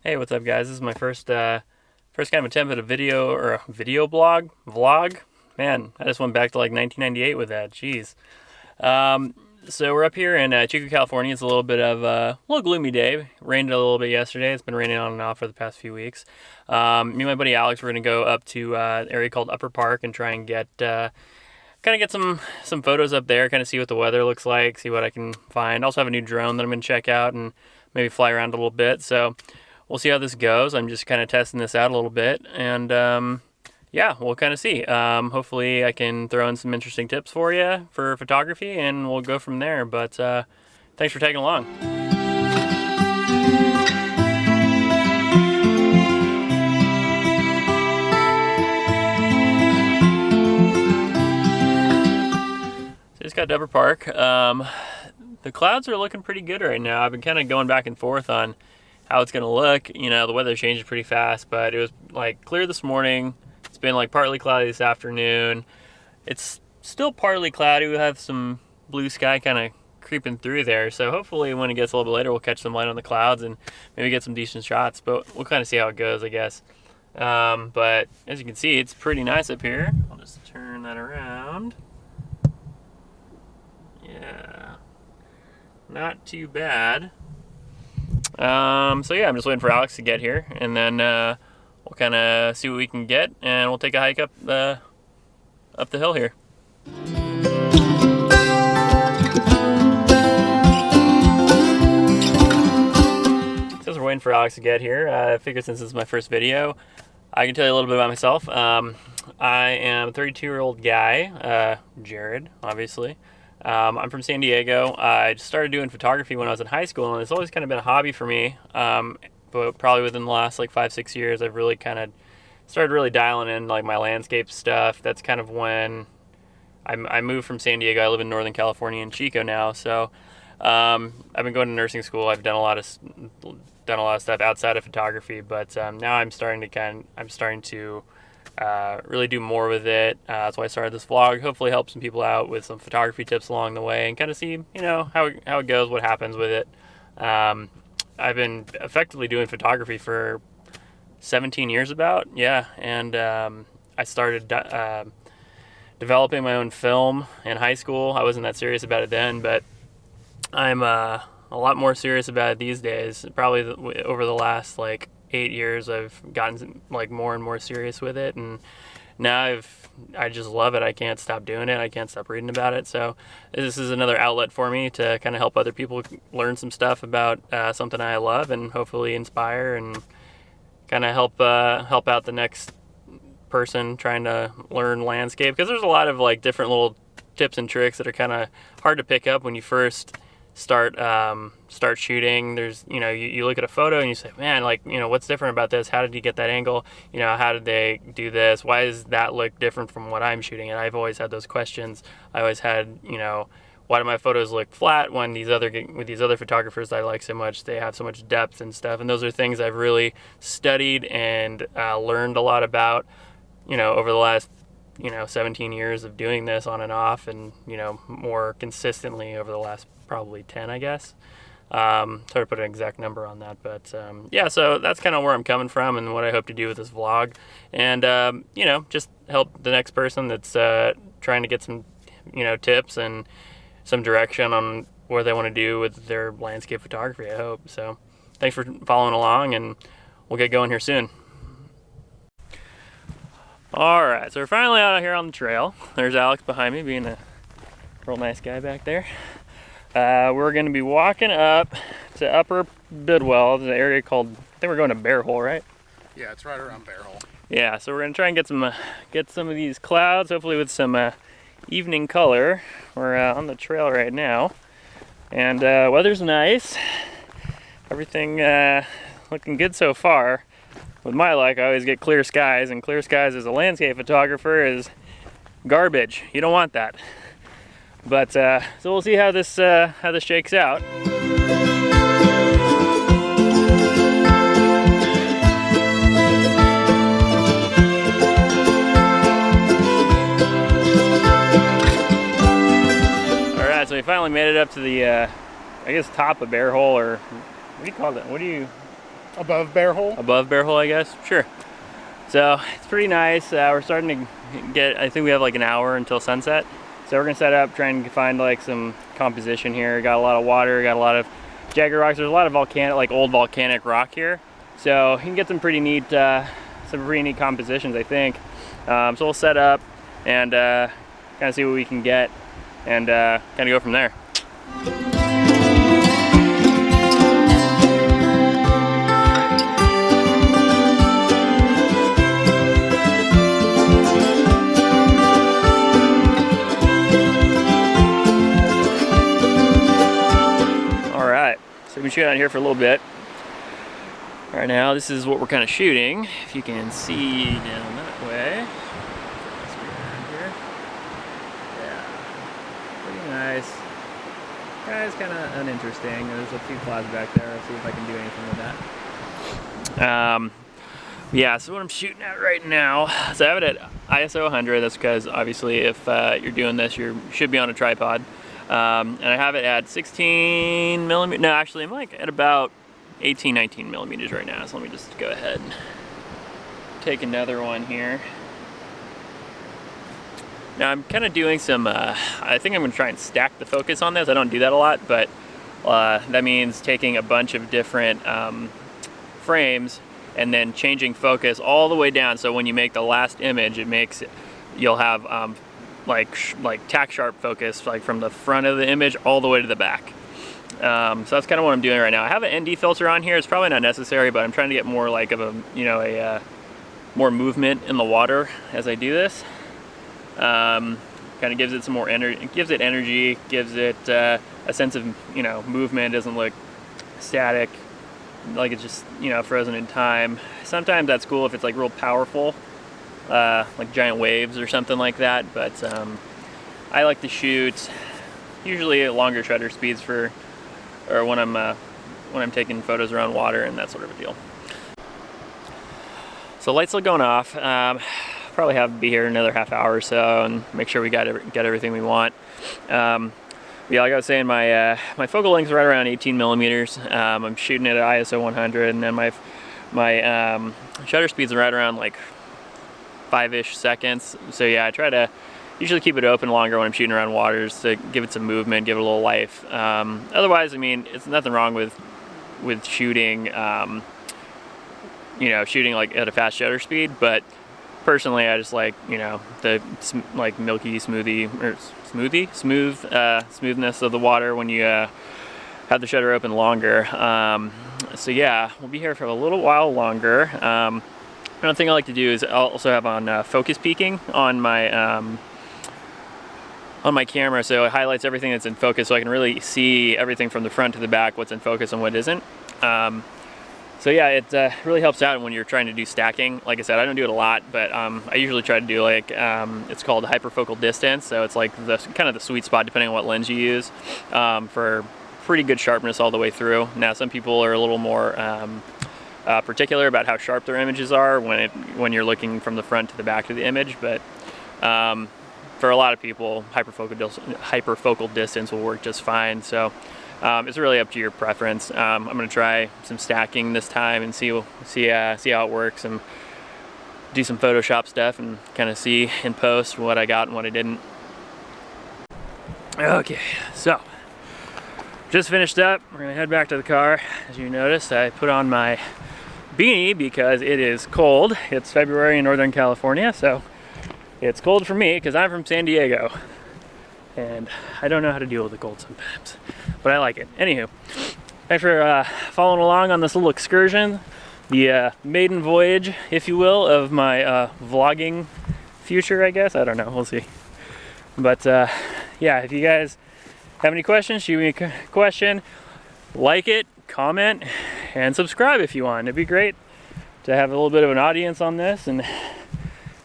Hey, what's up, guys? This is my first kind of attempt at a video or a video vlog. Man, I just went back to like 1998 with that. Jeez. So we're up here in Chico, California. It's a little bit of a little gloomy day. Rained a little bit yesterday. It's been raining on and off for the past few weeks. Me and my buddy Alex, we're gonna go up to an area called Upper Park and try and get some photos up there. Kind of see what the weather looks like. See what I can find. Also have a new drone that I'm gonna check out and maybe fly around a little bit. So we'll see how this goes. I'm just kind of testing this out a little bit, and yeah, we'll kind of see. Hopefully I can throw in some interesting tips for you for photography, and we'll go from there. But thanks for tagging along. So just got to Upper Park. The clouds are looking pretty good right now. I've been kind of going back and forth on how it's gonna look. You know, the weather changes pretty fast, but it was like clear this morning. It's been like partly cloudy this afternoon. It's still partly cloudy. We have some blue sky kind of creeping through there. So hopefully when it gets a little bit later, we'll catch some light on the clouds and maybe get some decent shots, but we'll kind of see how it goes, I guess. But as you can see, it's pretty nice up here. I'll just turn that around. Yeah, not too bad. So yeah, I'm just waiting for Alex to get here, and then we'll kind of see what we can get, and we'll take a hike up the hill here. Since we're waiting for Alex to get here, I figured since this is my first video, I can tell you a little bit about myself. I am a 32-year-old guy, Jared, obviously. I'm from San Diego. I started doing photography when I was in high school, and it's always kind of been a hobby for me. But probably within the last like 5-6 years, I've really kind of started really dialing in like my landscape stuff. That's kind of when I moved from San Diego. I live in Northern California in Chico now. So I've been going to nursing school. I've done a lot of stuff outside of photography, but now I'm starting to really do more with it. That's why I started this vlog. Hopefully help some people out with some photography tips along the way and kind of see, you know, how it goes, what happens with it. I've been effectively doing photography for 17 years about, yeah, and I started developing my own film in high school. I wasn't that serious about it then, but I'm a lot more serious about it these days. Probably over the last like 8 years, I've gotten like more and more serious with it, and now I just love it. I can't stop doing it. I can't stop reading about it. So this is another outlet for me to kind of help other people learn some stuff about something I love, and hopefully inspire and kind of help out the next person trying to learn landscape, because there's a lot of like different little tips and tricks that are kind of hard to pick up when you first start shooting. There's, you know, you look at a photo and you say, man, like, you know, what's different about this? How did you get that angle? You know, how did they do this? Why does that look different from what I'm shooting? And I've always had those questions. I always had, you know, why do my photos look flat when with these other photographers I like so much, they have so much depth and stuff? And those are things I've really studied and learned a lot about, you know, over the last 17 years of doing this on and off, and, you know, more consistently over the last probably 10, I guess. Hard to put an exact number on that, but yeah, so that's kind of where I'm coming from and what I hope to do with this vlog, and you know, just help the next person that's trying to get some, you know, tips and some direction on what they want to do with their landscape photography, I hope. So thanks for following along, and we'll get going here soon. All right, so we're finally out here on the trail. There's Alex behind me, being a real nice guy back there. We're going to be walking up to Upper Bidwell, the area called, I think we're going to Bear Hole, right? Yeah, it's right around Bear Hole. Yeah, so we're going to try and get some of these clouds, hopefully with some evening color. We're on the trail right now, and weather's nice. Everything looking good so far. With my luck, I always get clear skies, and clear skies as a landscape photographer is garbage. You don't want that. But so we'll see how this shakes out. All right, so we finally made it up to the I guess top of Bear Hole, or what do you call that? Above Bear Hole? Above Bear Hole, I guess. Sure. So it's pretty nice. We're starting to get, I think we have like an hour until sunset. So we're gonna set up, try and find like some composition here. Got a lot of water, got a lot of jagged rocks. There's a lot of volcanic, like old volcanic rock here. So you can get some pretty neat compositions, I think. So we'll set up and kind of see what we can get and kind of go from there. So we've been shooting out here for a little bit. Right now, this is what we're kind of shooting. If you can see down that way. Here. Yeah, pretty nice. It's kind of uninteresting. There's a few clouds back there. Let's see if I can do anything with that. Yeah, so what I'm shooting at right now, so I have it at ISO 100. That's because obviously if you're doing this, you should be on a tripod. And I have it at 16 millimeters. No, actually I'm like at about 18, 19 millimeters right now. So let me just go ahead and take another one here. Now I'm kind of doing some, I think I'm gonna try and stack the focus on this. I don't do that a lot, but that means taking a bunch of different frames and then changing focus all the way down. So when you make the last image, you'll have like tack sharp focus, like from the front of the image all the way to the back. So that's kind of what I'm doing right now. I have an ND filter on here. It's probably not necessary, but I'm trying to get more like of a, more movement in the water as I do this. Kind of gives it some more energy, gives it energy, gives it a sense of, movement. It doesn't look static, like it's just, frozen in time. Sometimes that's cool if it's like real powerful. Like giant waves or something like that, but I like to shoot usually at longer shutter speeds when I'm taking photos around water and that sort of a deal. So light's still going off. Probably have to be here another half hour or so and make sure we get everything we want. Yeah, like I was saying, my focal length is right around 18 millimeters. I'm shooting it at ISO 100, and then my shutter speeds are right around like 5-ish seconds. So yeah, I try to usually keep it open longer when I'm shooting around waters to give it some movement, give it a little life. Otherwise, I mean, it's nothing wrong with shooting, shooting like at a fast shutter speed. But personally, I just like, the like milky smoothness of the water when you have the shutter open longer. So yeah, we'll be here for a little while longer. Another thing I like to do is I'll also have on focus peaking on my camera, so it highlights everything that's in focus, so I can really see everything from the front to the back, what's in focus and what isn't. So yeah, it really helps out when you're trying to do stacking. Like I said, I don't do it a lot, but I usually try to do like it's called hyperfocal distance. So it's like the kind of the sweet spot depending on what lens you use for pretty good sharpness all the way through. Now some people are a little more particular about how sharp their images are when you're looking from the front to the back of the image, but for a lot of people, hyperfocal distance will work just fine. So it's really up to your preference. I'm going to try some stacking this time and see how it works, and do some Photoshop stuff and kind of see in post what I got and what I didn't. Okay, so just finished up. We're going to head back to the car. As you noticed, I put on my beanie because it is cold. It's February in Northern California, so it's cold for me because I'm from San Diego and I don't know how to deal with the cold sometimes, but I like it. Anywho, thanks for following along on this little excursion, the maiden voyage, if you will, of my vlogging future, I guess. I don't know, we'll see. But yeah, if you guys have any questions, shoot me a question, like it, comment, and subscribe if you want. It'd be great to have a little bit of an audience on this and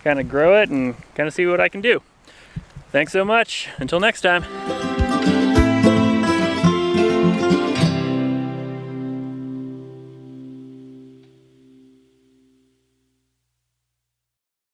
kind of grow it and kind of see what I can do. Thanks so much. Until next time.